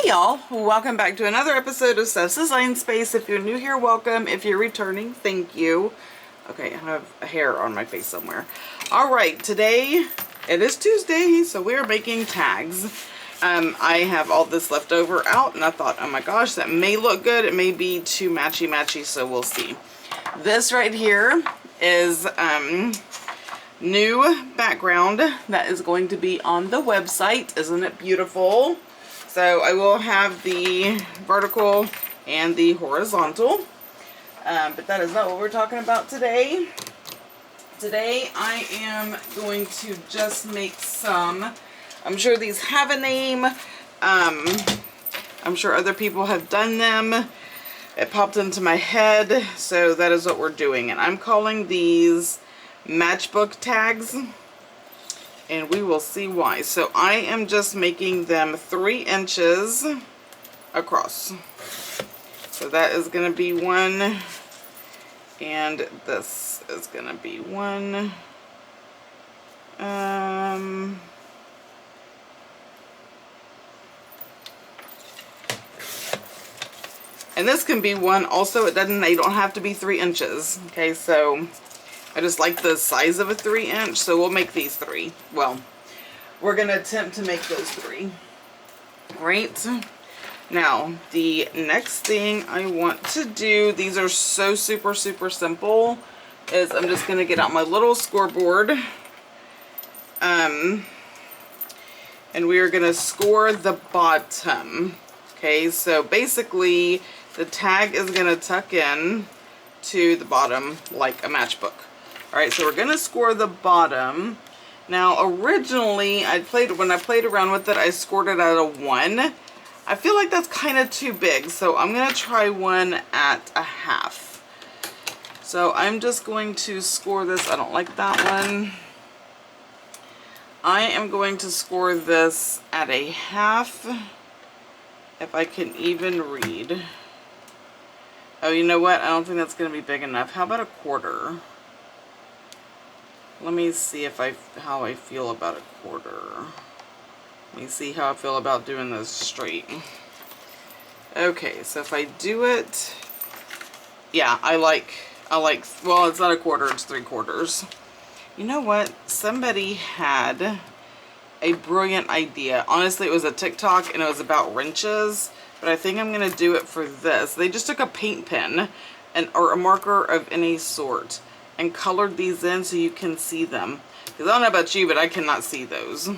Hey y'all, welcome back to another episode of Steph's Design Space. If you're new here, welcome. If you're returning, thank you. Okay, I have a hair on my face somewhere. Alright, today it is Tuesday, so we're making tags. I have all this left over out and I thought, oh my gosh, that may look good. It may be too matchy, so we'll see. This right here is new background that is going to be on the website. Isn't it beautiful? So I will have the vertical and the horizontal, but that is not what we're talking about today. Today I am going to just make some, I'm sure these have a name, I'm sure other people have done them. It popped into my head, so that is what we're doing. And I'm calling these Matchbook tags. And we will see why. So I am just making them 3 inches across. So that is going to be one. And this is going to be one. And this can be one also. You don't have to be 3 inches. Okay, so I just like the size of a 3 inch, so we'll make these 3. Well, we're going to attempt to make those 3. Right? Now, the next thing I want to do, these are so super simple, is I'm just going to get out my little scoreboard. And we are going to score the bottom. Okay, so basically the tag is going to tuck in to the bottom like a matchbook. Alright, so we're going to score the bottom. Now, originally, when I played around with it, I scored it at a 1. I feel like that's kind of too big, so I'm going to try one at a half. So I'm just going to score this. I don't like that one. I am going to score this at a half, if I can even read. Oh, you know what? I don't think that's going to be big enough. How about a quarter? Let me see how I feel about a quarter. Let me see how I feel about doing this straight. Okay, so if I do it, yeah, I like, well, it's not a quarter, it's 3/4. You know what? Somebody had a brilliant idea. Honestly, it was a TikTok and it was about wrenches, but I think I'm going to do it for this. They just took a paint pen or a marker of any sort and colored these in so you can see them. Because I don't know about you, but I cannot see those.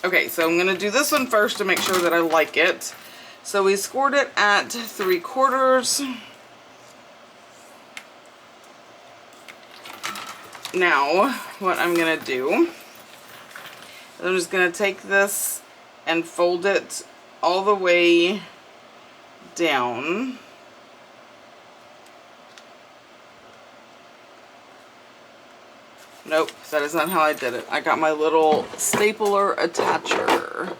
Okay, so I'm going to do this one first to make sure that I like it. So we scored it at 3/4. Now, what I'm going to do is I'm just going to take this and fold it all the way down. Nope, that is not how I did it. I got my little stapler attacher.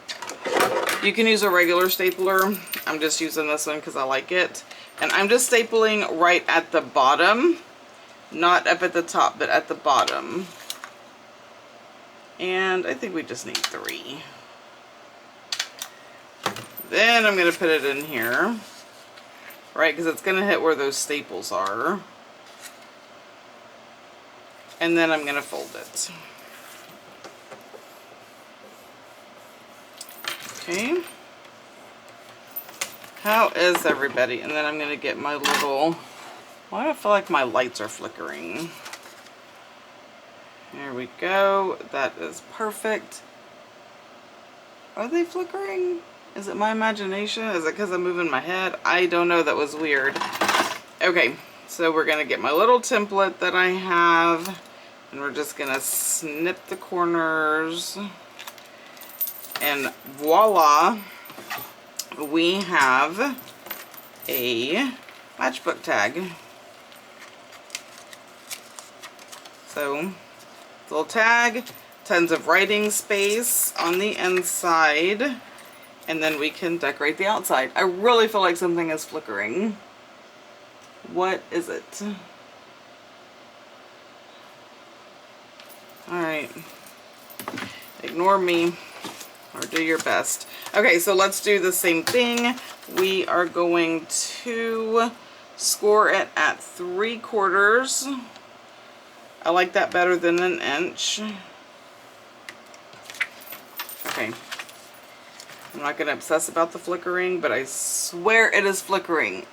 You can use a regular stapler. I'm just using this one because I like it. And I'm just stapling right at the bottom. Not up at the top, but at the bottom. And I think we just need 3. Then I'm going to put it in here. Right, because it's going to hit where those staples are. And then I'm going to fold it. Okay. How is everybody? And then I'm going to get my little... Why do I feel like my lights are flickering? There we go. That is perfect. Are they flickering? Is it my imagination? Is it because I'm moving my head? I don't know. That was weird. Okay. So we're going to get my little template that I have. And we're just going to snip the corners. And voila, we have a matchbook tag. So, little tag, tons of writing space on the inside. And then we can decorate the outside. I really feel like something is flickering. What is it? Alright. Ignore me. or do your best. Okay, so let's do the same thing. We are going to score it at 3/4. I like that better than 1 inch. Okay. I'm not going to obsess about the flickering, but I swear it is flickering.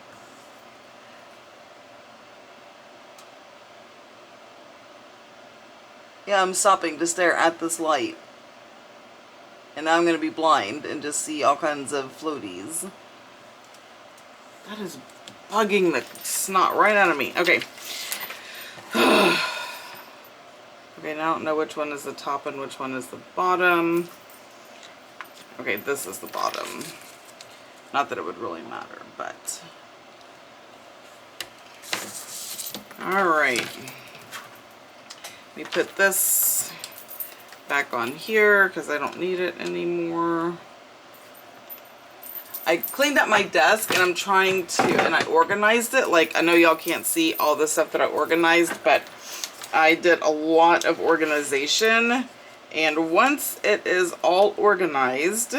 Yeah, I'm stopping to stare at this light. And now I'm going to be blind and just see all kinds of floaties. That is bugging the snot right out of me. Okay. Okay, now I don't know which one is the top and which one is the bottom. Okay, this is the bottom. Not that it would really matter, but... Alright. Let me put this back on here because I don't need it anymore. I cleaned up my desk and I'm trying to, and I organized it. Like, I know y'all can't see all the stuff that I organized, but I did a lot of organization. And once it is all organized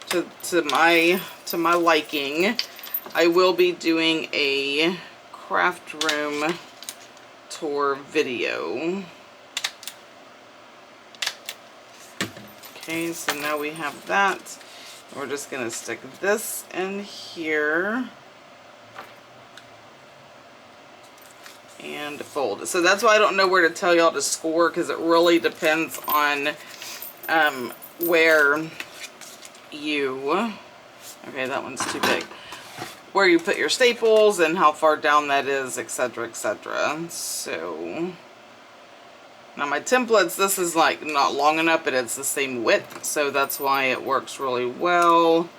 to my liking, I will be doing a craft room tour video. Okay, so now we have that. We're just gonna stick this in here and fold. So that's why I don't know where to tell y'all to score, because it really depends on where you, okay, that one's too big, where you put your staples and how far down that is, etc., etc. So now my templates, this is like not long enough, but it's the same width, so that's why it works really well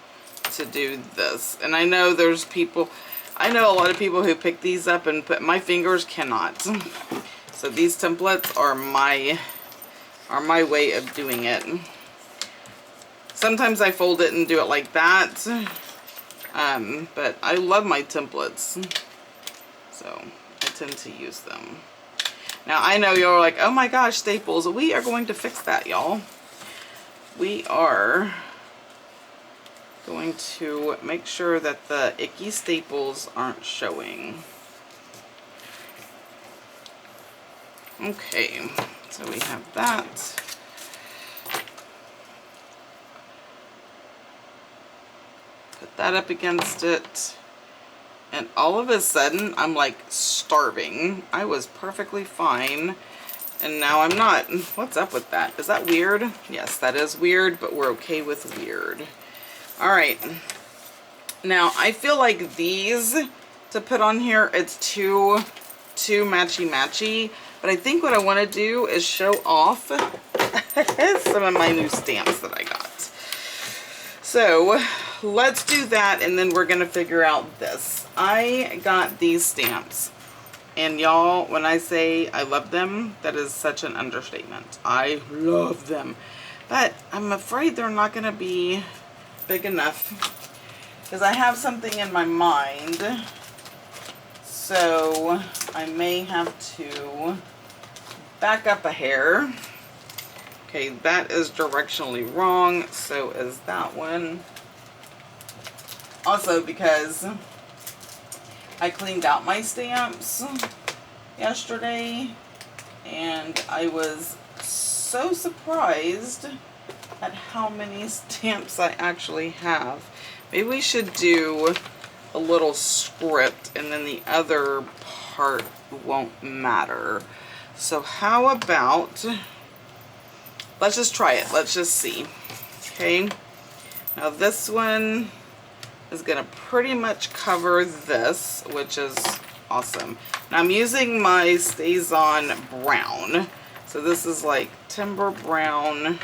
to do this. And I know there's people, I know a lot of people who pick these up and put, my fingers cannot. So these templates are my way of doing it. Sometimes I fold it and do it like that, but I love my templates, so I tend to use them. Now, I know you're like, oh my gosh, staples. We are going to fix that, y'all. We are going to make sure that the icky staples aren't showing. Okay, so we have that. Put that up against it. And all of a sudden, I'm like starving. I was perfectly fine, and now I'm not. What's up with that? Is that weird? Yes, that is weird, but we're okay with weird. All right. Now, I feel like these to put on here, it's too matchy-matchy, but I think what I want to do is show off some of my new stamps that I got. So let's do that, and then we're going to figure out this. I got these stamps, and y'all, when I say I love them, that is such an understatement. I love them, but I'm afraid they're not going to be big enough because I have something in my mind, so I may have to back up a hair. Okay, that is directionally wrong, so is that one. Also, because I cleaned out my stamps yesterday, and I was so surprised at how many stamps I actually have. Maybe we should do a little script, and then the other part won't matter. So how about, let's just try it. Let's just see. Okay. Now this one is going to pretty much cover this, which is awesome. Now I'm using my Stays On brown. So this is like timber brown.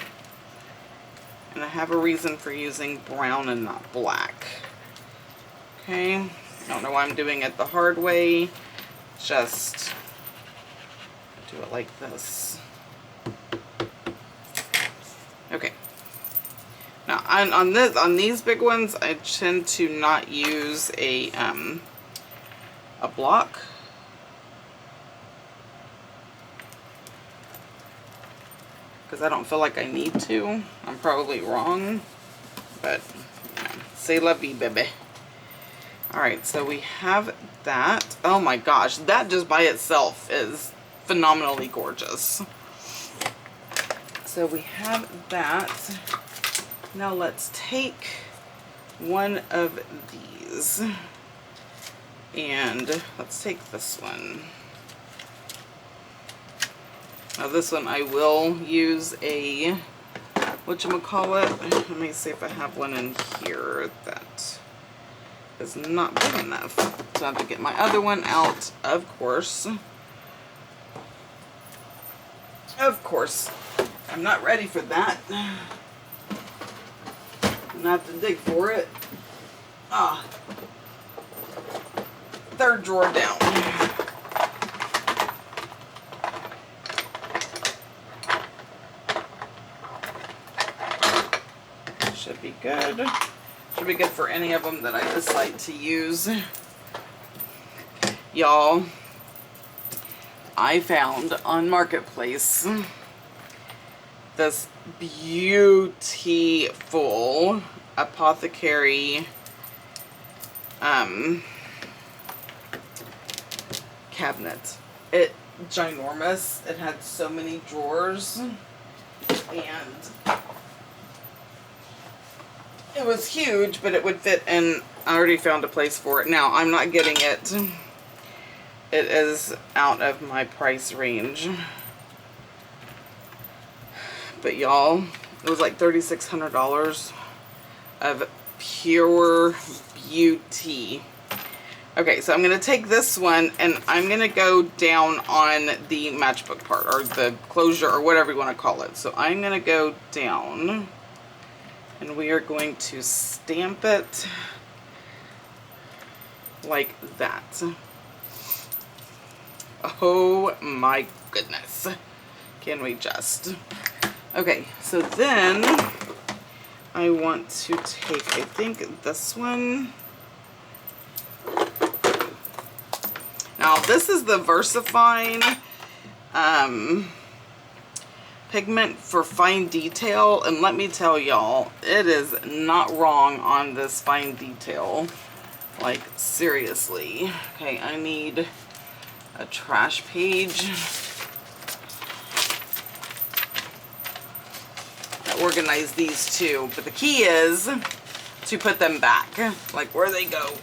And I have a reason for using brown and not black. Okay. I don't know why I'm doing it the hard way. Just do it like this. Okay. Now on these big ones, I tend to not use a block. because I don't feel like I need to. I'm probably wrong, but yeah. C'est la vie, baby. Alright, so we have that. Oh my gosh, that just by itself is phenomenally gorgeous. So we have that. Now let's take one of these. And let's take this one. Now this one I will use a, whatchamacallit. Let me see if I have one in here that is not big enough. So I have to get my other one out, of course. Of course. I'm not ready for that. I'm gonna have to dig for it. Ah. Third drawer down. Should be good. Should be good for any of them that I decide to use. Y'all, I found on Marketplace this beautiful apothecary cabinet. It's ginormous. It had so many drawers, and it was huge, but it would fit in. I already found a place for it. Now, I'm not getting it. It is out of my price range. But y'all, it was like $3,600 of pure beauty. Okay, so I'm going to take this one and I'm going to go down on the matchbook part, or the closure, or whatever you want to call it. So I'm going to go down and we are going to stamp it like that. Oh my goodness. Can we just? Okay, so then I want to take, I think this one. Now this is the VersaFine pigment for fine detail, and let me tell y'all, it is not wrong on this fine detail. Like, seriously. Okay, I need a trash page. I organize these too, but the key is to put them back, like where they go.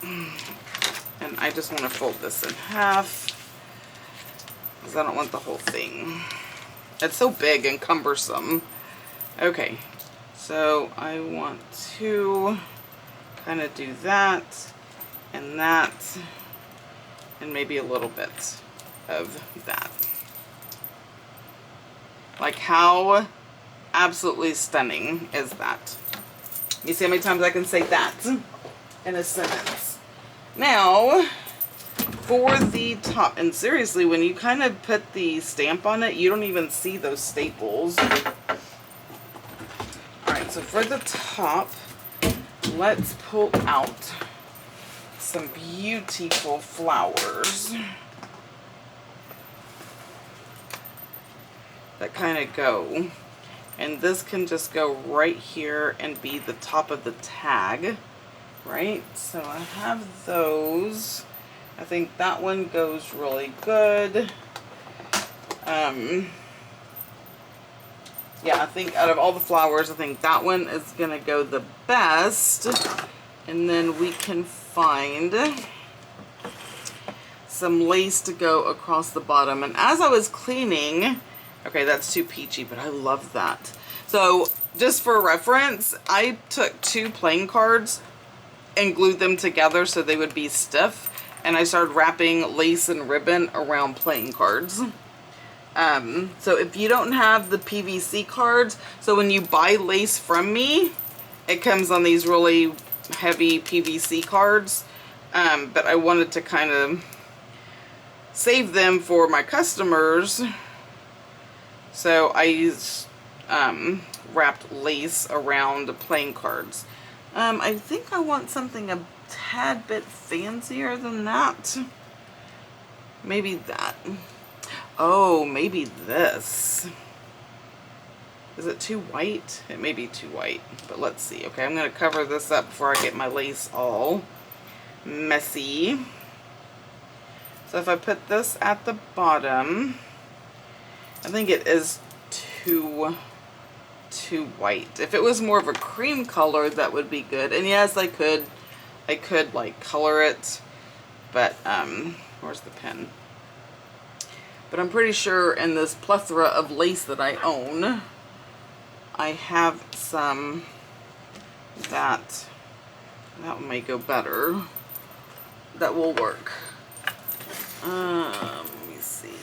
And I just want to fold this in half because I don't want the whole thing. It's so big and cumbersome. Okay, so I want to kind of do that and maybe a little bit of that. Like, how absolutely stunning is that? You see how many times I can say that in a sentence? Now, for the top, and seriously, when you kind of put the stamp on it, you don't even see those staples. Alright, so for the top, let's pull out some beautiful flowers that kind of go. And this can just go right here and be the top of the tag. Right, so I have those. I think that one goes really good. Yeah, I think out of all the flowers, I think that one is gonna go the best. And then we can find some lace to go across the bottom. And as I was cleaning, okay, that's too peachy, but I love that. So just for reference, I took 2 playing cards and glued them together so they would be stiff, and I started wrapping lace and ribbon around playing cards. So if you don't have the PVC cards, so when you buy lace from me, it comes on these really heavy PVC cards, but I wanted to kind of save them for my customers, so I used wrapped lace around the playing cards. I think I want something a tad bit fancier than that. Maybe that. Oh, maybe this. Is it too white? It may be too white, but let's see. Okay, I'm going to cover this up before I get my lace all messy. So if I put this at the bottom, I think it is too white. If it was more of a cream color, that would be good. And yes, I could like color it, but where's the pen? But I'm pretty sure in this plethora of lace that I own, I have some that may go better. That will work. Let me see.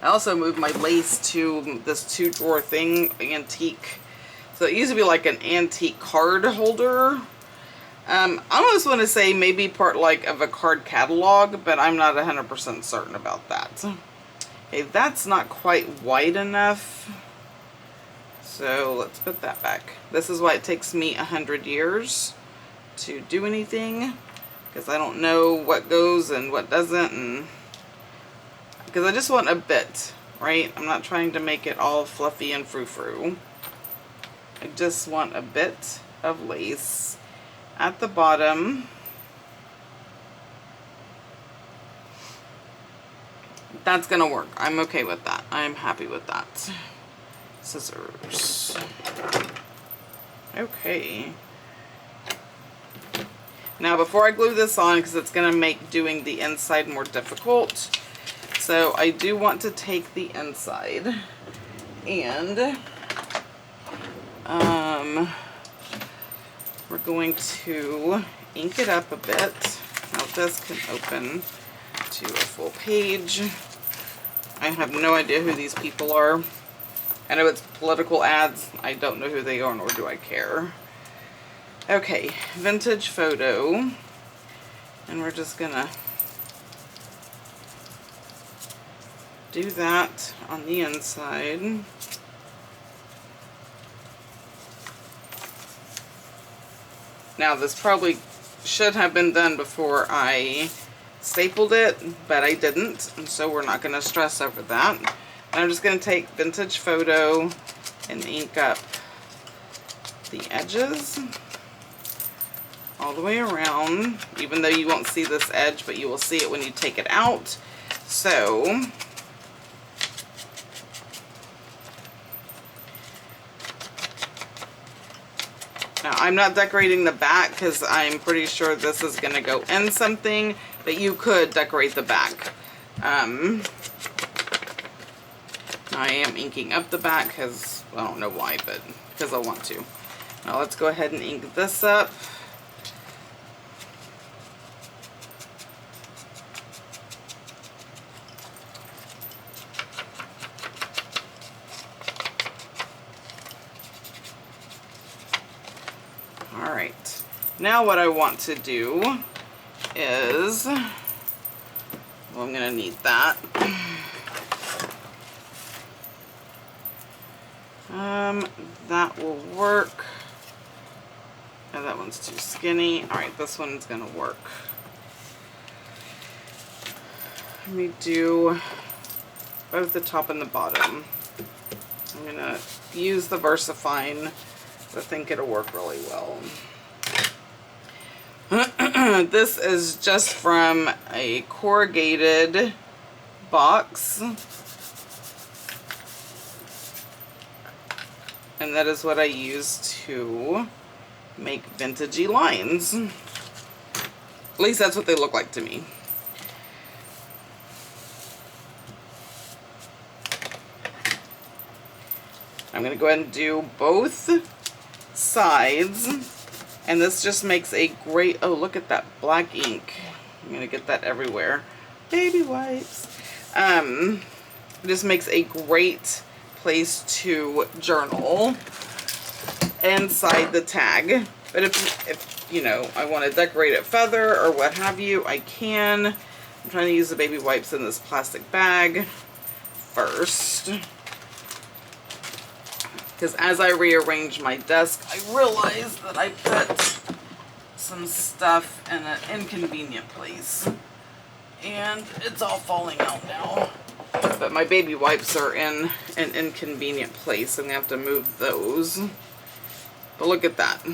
I also moved my lace to this 2-drawer thing, antique. So it used to be like an antique card holder. I almost want to say maybe part like of a card catalog, but I'm not 100% certain about that. Okay, that's not quite white enough. So let's put that back. This is why it takes me 100 years to do anything, because I don't know what goes and what doesn't, and because I just want a bit, right? I'm not trying to make it all fluffy and frou-frou. I just want a bit of lace at the bottom. That's gonna work. I'm okay with that. I'm happy with that. Scissors. Okay. Now before I glue this on, because it's gonna make doing the inside more difficult, so I do want to take the inside and we're going to ink it up a bit. Now this can open to a full page. I have no idea who these people are. I know it's political ads. I don't know who they are, nor do I care. Okay, vintage photo. And we're just gonna do that on the inside. Now this probably should have been done before I stapled it, but I didn't, and so we're not going to stress over that. And I'm just going to take vintage photo and ink up the edges all the way around, even though you won't see this edge, but you will see it when you take it out. So now I'm not decorating the back because I'm pretty sure this is going to go in something, but you could decorate the back. I am inking up the back because I don't know why, but because I want to. Now let's go ahead and ink this up. Alright, now what I want to do is, well, I'm going to need that. That will work. Oh, that one's too skinny. Alright, this one's going to work. Let me do both the top and the bottom. I'm going to use the VersaFine. I think it'll work really well. This is just from a corrugated box. And that is what I use to make vintagey lines. At least that's what they look like to me. I'm going to go ahead and do both sides, and this just makes a great, oh, look at that black ink. I'm going to get that everywhere. Baby wipes. It just makes a great place to journal inside the tag. But if you know, I want to decorate it feather or what have you, I can. I'm trying to use the baby wipes in this plastic bag first, because as I rearrange my desk, I realized that I put some stuff in an inconvenient place, and it's all falling out now. But my baby wipes are in an inconvenient place and I have to move those. But look at that.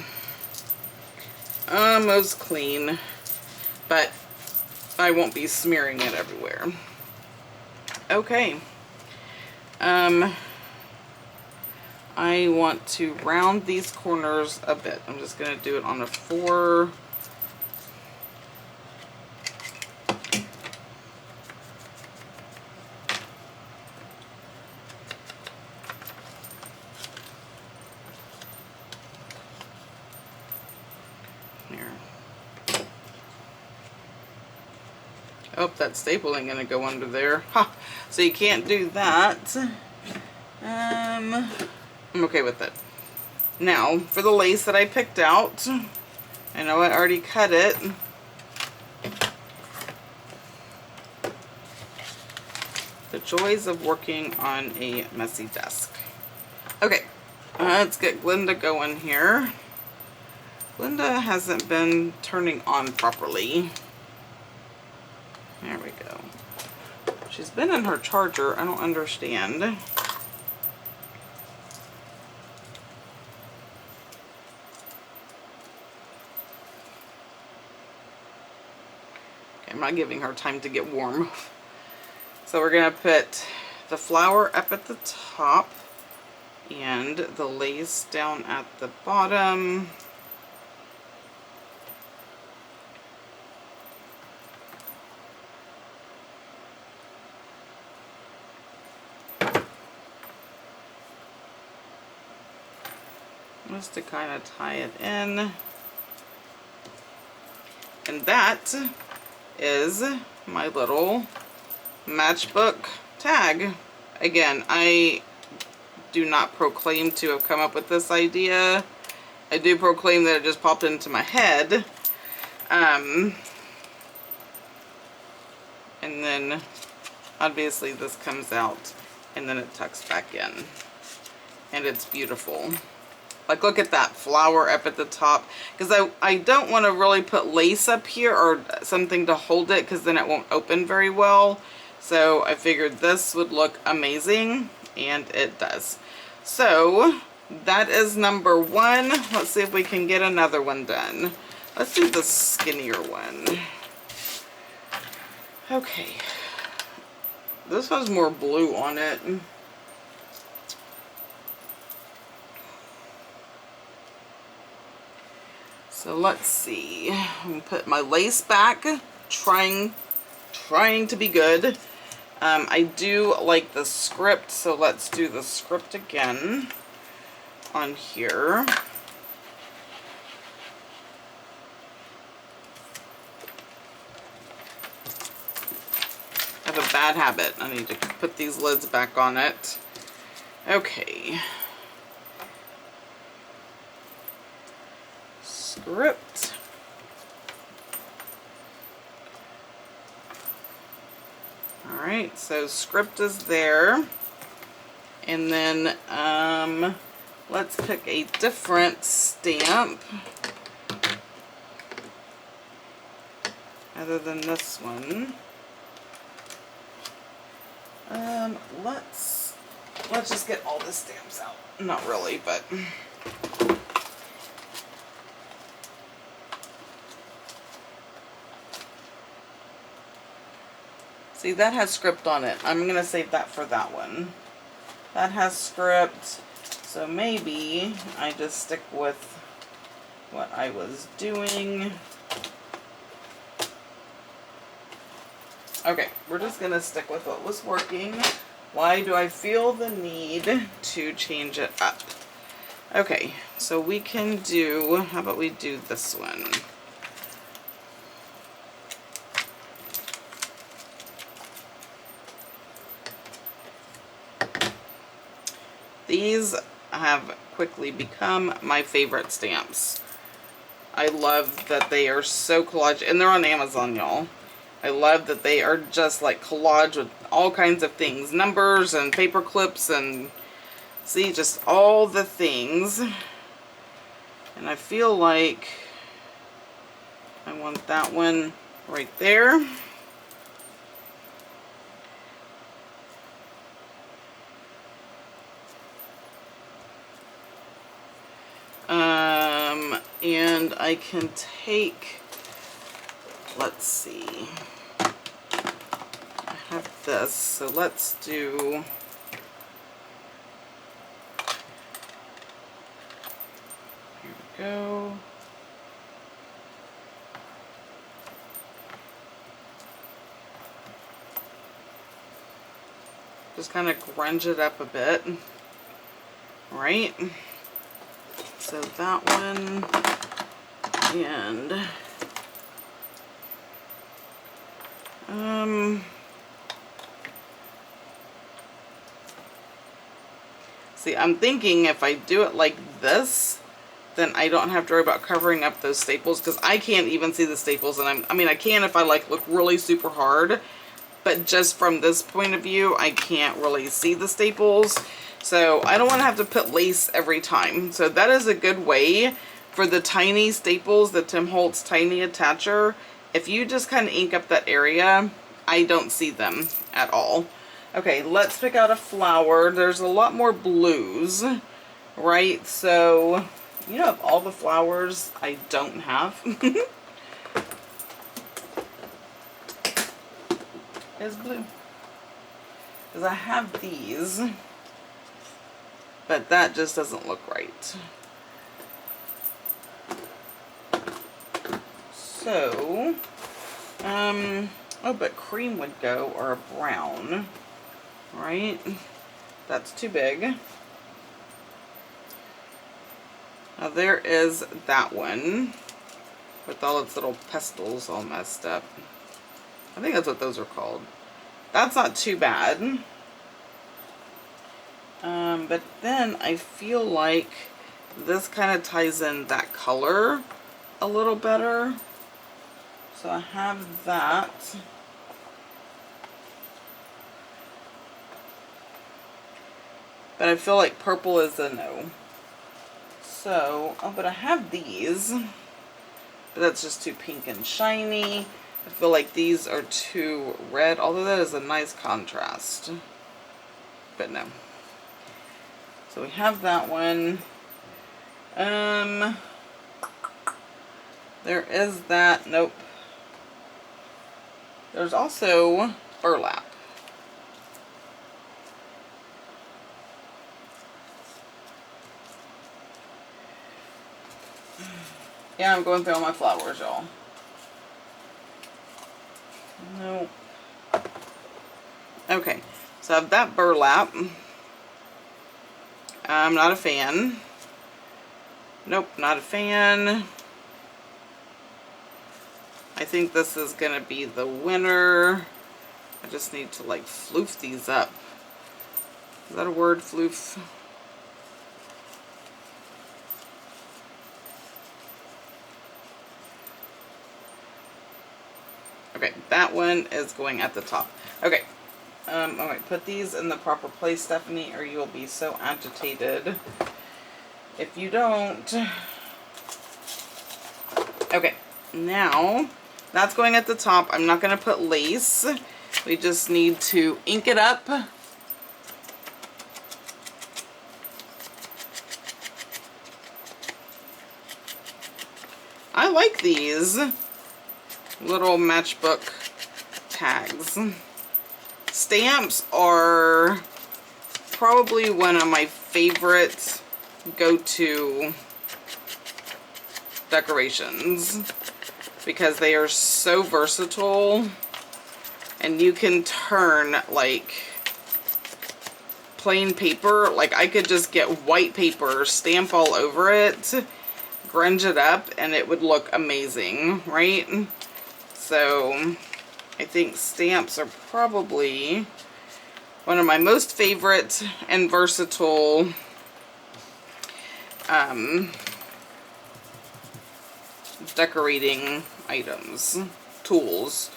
Almost clean. But I won't be smearing it everywhere. Okay. I want to round these corners a bit. I'm just going to do it on a 4. Oh, that staple ain't gonna go under there. Ha! So you can't do that. I'm okay with it. Now, for the lace that I picked out, I know I already cut it. The joys of working on a messy desk. Okay, let's get Glinda going here. Glinda hasn't been turning on properly. There we go. She's been in her charger. I don't understand. Okay, I'm not giving her time to get warm. So we're going to put the flower up at the top and the lace down at the bottom. Just to kind of tie it in. And that is my little matchbook tag. Again, I do not proclaim to have come up with this idea. I do proclaim that it just popped into my head. And then obviously this comes out and then it tucks back in. And it's beautiful. Like, look at that flower up at the top. Because I don't want to really put lace up here or something to hold it, because then it won't open very well. So I figured this would look amazing, and it does. So that is number 1. Let's see if we can get another one done. Let's do the skinnier one. Okay. This has more blue on it. So let's see. I'm gonna put my lace back, trying to be good. I do like the script, so let's do the script again on here. I have a bad habit. I need to put these lids back on it. Okay. Script. Alright, so script is there. And then let's pick a different stamp other than this one. Let's just get all the stamps out. Not really, but see, that has script on it. I'm going to save that for that one. That has script, so maybe I just stick with what I was doing. Okay, we're just going to stick with what was working. Why do I feel the need to change it up? Okay, so we can do, how about we do this one? These have quickly become my favorite stamps. I love that they are so collage, and they're on Amazon, y'all. I love that they are just like collage with all kinds of things. Numbers and paper clips and see, just all the things. And I feel like I want that one right there. And I can take, let's see, I have this, so let's do, here we go. Just kind of grunge it up a bit, right? So that one, and see, I'm thinking if I do it like this, then I don't have to worry about covering up those staples, because I can't even see the staples, and I mean I can if I like look really super hard, but just from this point of view I can't really see the staples. So I don't want to have to put lace every time. So that is a good way for the tiny staples, the Tim Holtz tiny attacher. If you just kind of ink up that area, I don't see them at all. Okay, let's pick out a flower. There's a lot more blues, right? So, you know, of all the flowers I don't have is blue. Because I have these, but that just doesn't look right. So, oh, but cream would go, or a brown, right? That's too big. Now there is that one with all its little pestles all messed up. I think that's what those are called. That's not too bad. But then I feel like this kind of ties in that color a little better. So I have that. But I feel like purple is a no. So, oh, but I have these. But that's just too pink and shiny. I feel like these are too red, although that is a nice contrast. But no. So we have that one. There is that. Nope. There's also burlap. Yeah, I'm going through all my flowers, y'all. Nope. Okay, so I have that burlap. I'm not a fan. Nope, not a fan. I think this is going to be the winner. I just need to like floof these up. Is that a word, floof? Okay, that one is going at the top. Okay, alright, put these in the proper place, Stephanie, or you'll be so agitated if you don't. Okay, now that's going at the top. I'm not going to put lace. We just need to ink it up. I like these little matchbook tags. Stamps are probably one of my favorite go-to decorations because they are so versatile and you can turn like plain paper, like I could just get white paper, stamp all over it, grunge it up, and it would look amazing, right? So I think stamps are probably one of my most favorite and versatile decorating items, tools.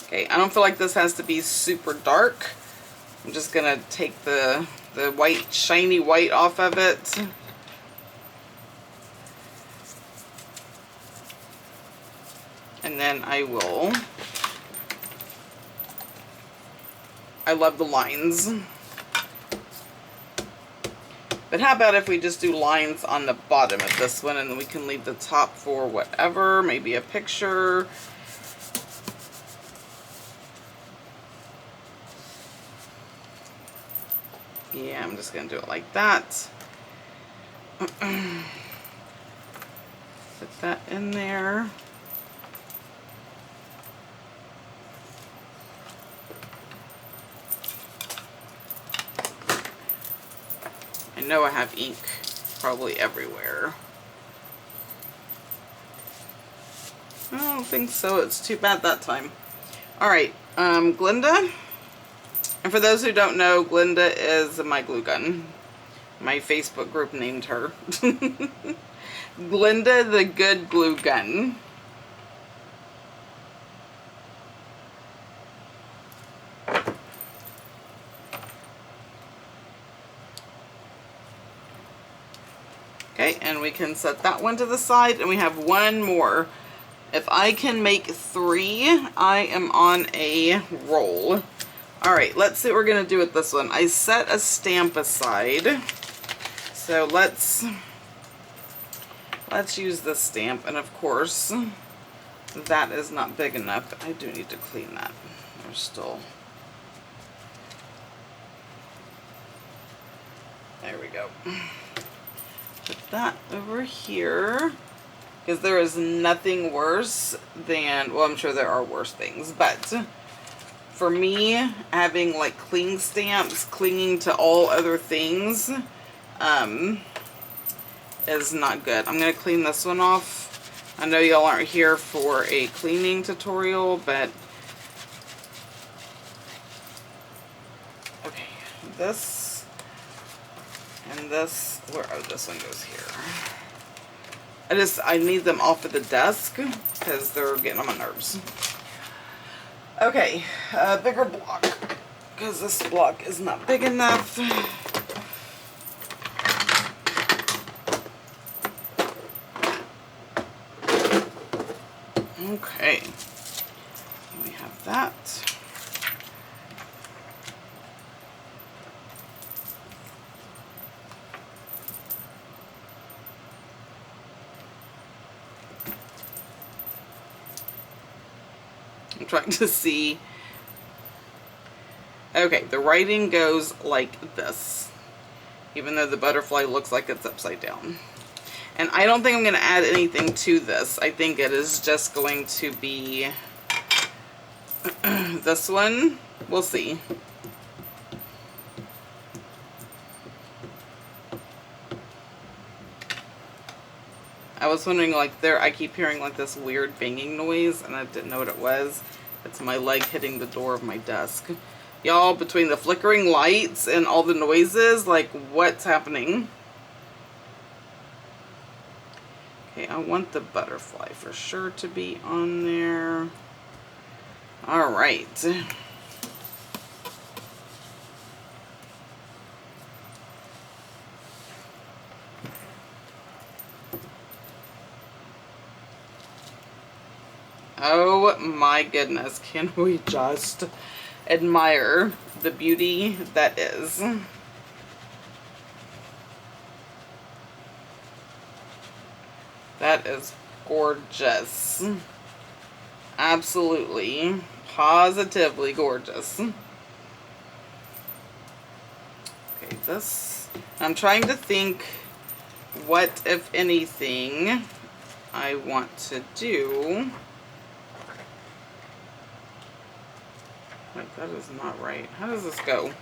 Okay, I don't feel like this has to be super dark. I'm just gonna take the white, shiny white off of it. And then I love the lines. But how about if we just do lines on the bottom of this one, and then we can leave the top for whatever, maybe a picture. Yeah, I'm just going to do it like that. Put that in there. I know I have ink probably everywhere. I don't think so. It's too bad that time. Alright, Glinda. And for those who don't know, Glinda is my glue gun. My Facebook group named her. Glinda the Good Glue Gun. Okay, and we can set that one to the side, and we have one more. If I can make 3, I am on a roll. Alright, let's see what we're going to do with this one. I set a stamp aside. So let's use this stamp. And of course, that is not big enough. I do need to clean that. There's still... There we go. Put that over here. Because there is nothing worse than... Well, I'm sure there are worse things, but... For me, having like cling stamps clinging to all other things is not good. I'm going to clean this one off. I know y'all aren't here for a cleaning tutorial, but... Okay, this and this... Where? Oh, this one goes here. I need them off of the desk because they're getting on my nerves. Okay, a bigger block, because this block is not big enough. Okay, we have that. I'm trying to see. Okay, the writing goes like this, even though the butterfly looks like it's upside down. And I don't think I'm going to add anything to this. I think it is just going to be this one. We'll see. I was wondering, like, I keep hearing like this weird banging noise, and I didn't know what it was. It's my leg hitting the door of my desk. Y'all, between the flickering lights and all the noises, like, what's happening? Okay, I want the butterfly for sure to be on there. Alright. Oh my goodness, can we just admire the beauty that is? That is gorgeous. Absolutely, positively gorgeous. Okay, this, I'm trying to think what, if anything, I want to do. Wait, that is not right. How does this go?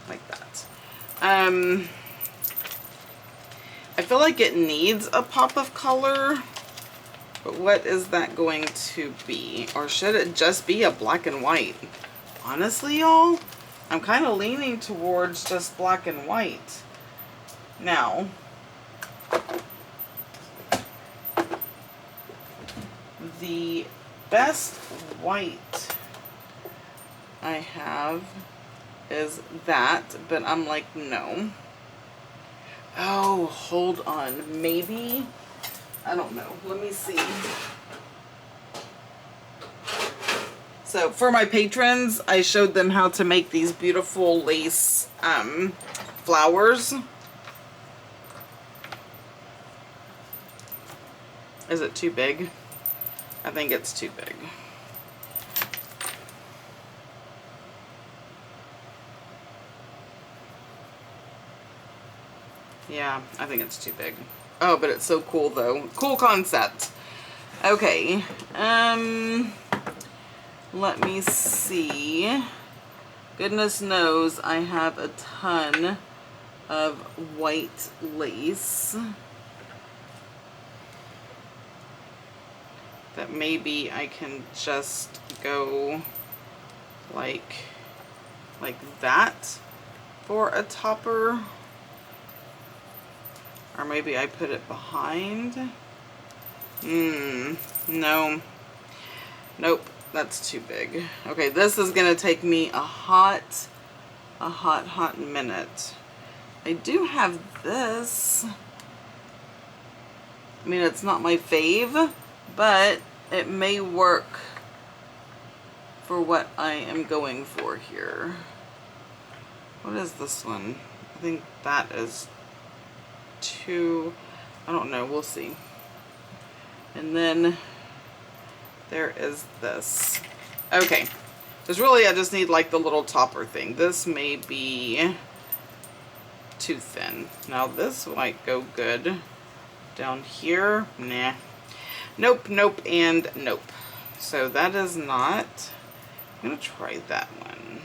Like that. I feel like it needs a pop of color, but what is that going to be? Or should it just be a black and white? Honestly, y'all, I'm kind of leaning towards just black and white. Now, the best white I have is that, but I'm like, no. Oh, hold on. Maybe, I don't know. Let me see. So for my patrons, I showed them how to make these beautiful lace flowers. Is it too big? I think it's too big. Yeah, I think it's too big. Oh, but it's so cool though. Cool concept. Okay. Let me see. Goodness knows I have a ton of white lace that maybe I can just go like that for a topper. Or maybe I put it behind. No. Nope, that's too big. Okay, this is gonna take me a hot minute. I do have this. I mean, it's not my fave, but it may work for what I am going for here. What is this one? I think that is too, I don't know, we'll see. And then there is this. Okay, because really I just need like the little topper thing. This may be too thin. Now this might go good down here. Nah. Nope, nope, and nope. So that is not, I'm gonna try that one.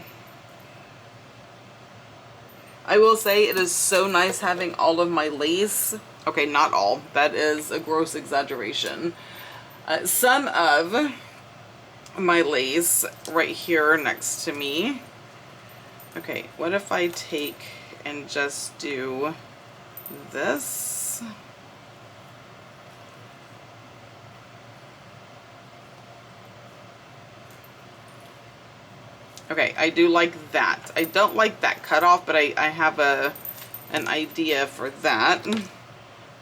I will say it is so nice having all of my lace. Okay, not all. That is a gross exaggeration. Some of my lace right here next to me. Okay, what if I take and just do this? Okay, I do like that. I don't like that cutoff, but I have an idea for that.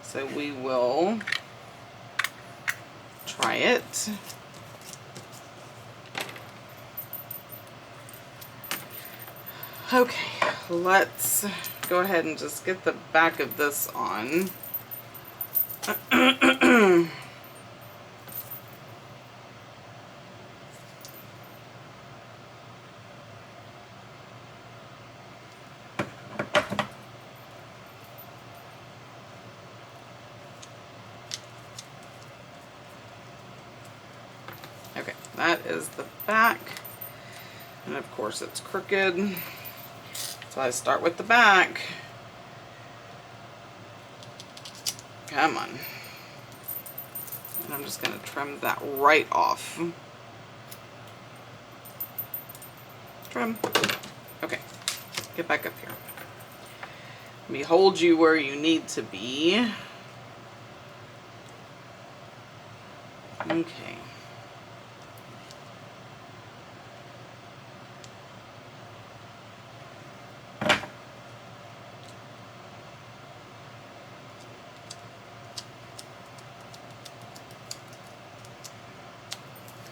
So we will try it. Okay, let's go ahead and just get the back of this on. Okay, that is the back. And of course it's crooked. So I start with the back. Come on. And I'm just going to trim that right off. Trim. Okay. Get back up here. Let me hold you where you need to be. Okay.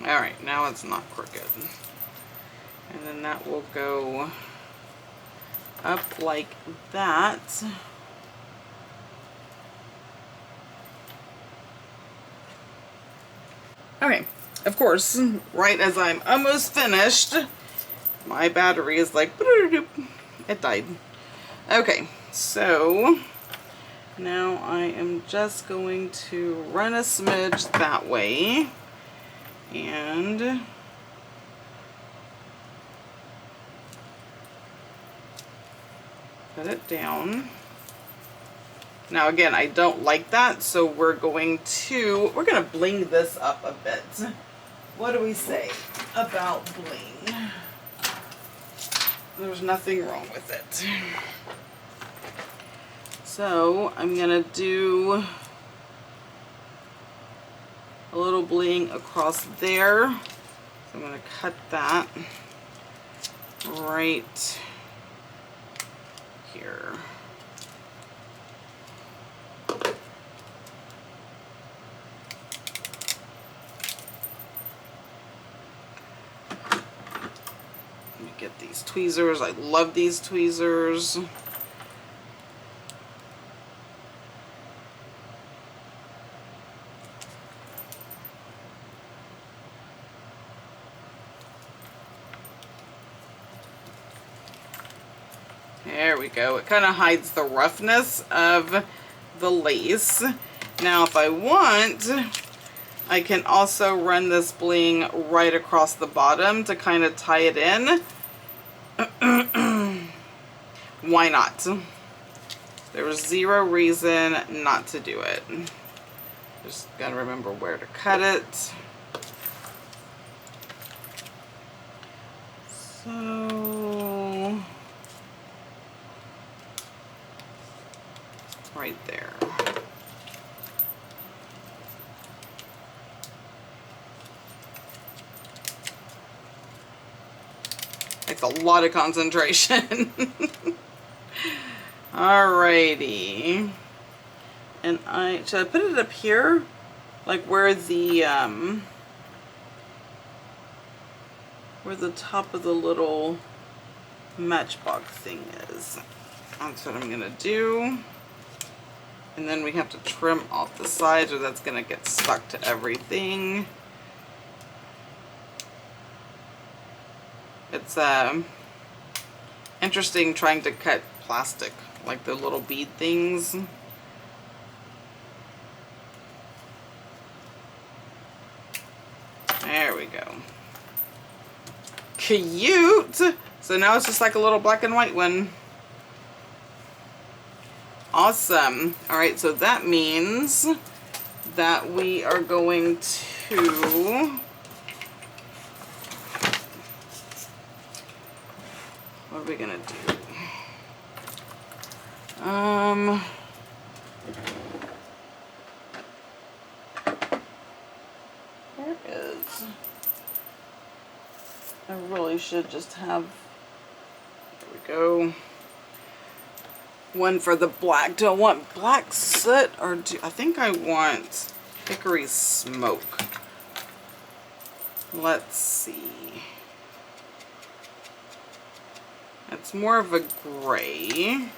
Alright, now it's not crooked. And then that will go up like that. Okay, of course, right as I'm almost finished, my battery is like, it died. Okay, so now I am just going to run a smidge that way. And put it down. Now again, I don't like that, so we're gonna bling this up a bit. What do we say about bling? There's nothing wrong with it. So I'm gonna do a little bling across there. So I'm going to cut that right here. Get these tweezers. I love these tweezers. There we go. It kind of hides the roughness of the lace. Now if I want, I can also run this bling right across the bottom to kind of tie it in. Why not? There was zero reason not to do it. Just gotta remember where to cut it. So, right there. Takes a lot of concentration. Alrighty. And should I put it up here? Like where the top of the little matchbox thing is. That's what I'm gonna do. And then we have to trim off the sides or that's gonna get stuck to everything. It's interesting trying to cut plastic, like the little bead things. There we go. Cute! So now it's just like a little black and white one. Awesome. Alright, so that means that we are going to... What are we gonna do? Where is... I really should just have... There we go. One for the black. Do I want black soot or do I think I want hickory smoke? Let's see. It's more of a gray.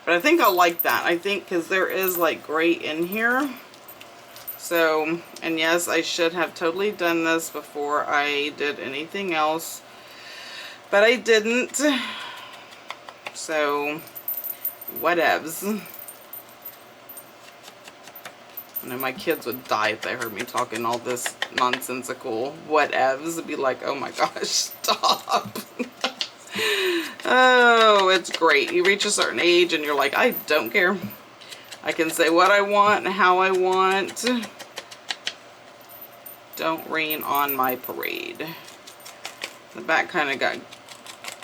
But I think I like that. I think because there is like gray in here. So, and yes, I should have totally done this before I did anything else. But I didn't. So, whatevs. I know my kids would die if they heard me talking all this nonsensical whatevs. It'd be like, oh my gosh, stop. Oh, it's great. You reach a certain age and you're like, I don't care. I can say what I want and how I want. Don't rain on my parade. The back kind of got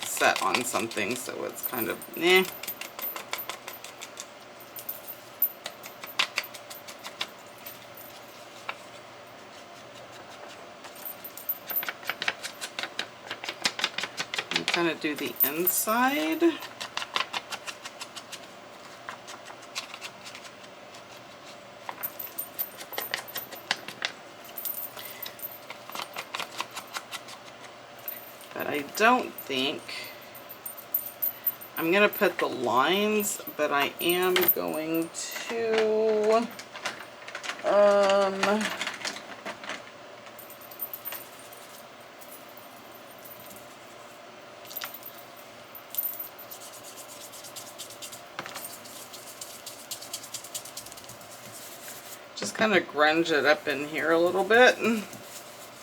set on something, so it's kind of eh. And kind of do the inside. But I don't think I'm going to put the lines, but I am going to just kind of grunge it up in here a little bit,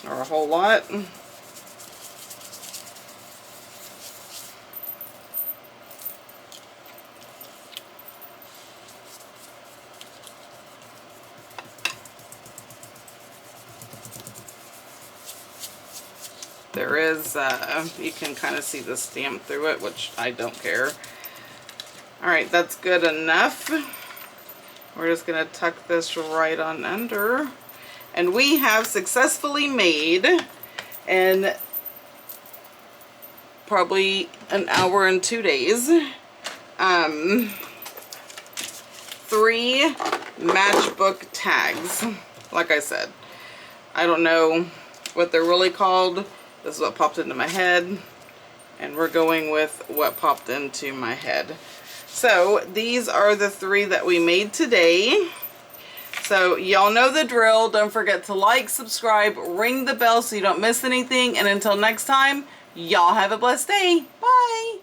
or a whole lot. There is, you can kind of see the stamp through it, which I don't care. Alright, that's good enough. We're just going to tuck this right on under. And we have successfully made, in probably an hour and 2 days, 3 matchbook tags. Like I said, I don't know what they're really called. This is what popped into my head. And we're going with what popped into my head. So these are the 3 that we made today. So y'all know the drill. Don't forget to like, subscribe, ring the bell so you don't miss anything. And until next time, y'all have a blessed day. Bye.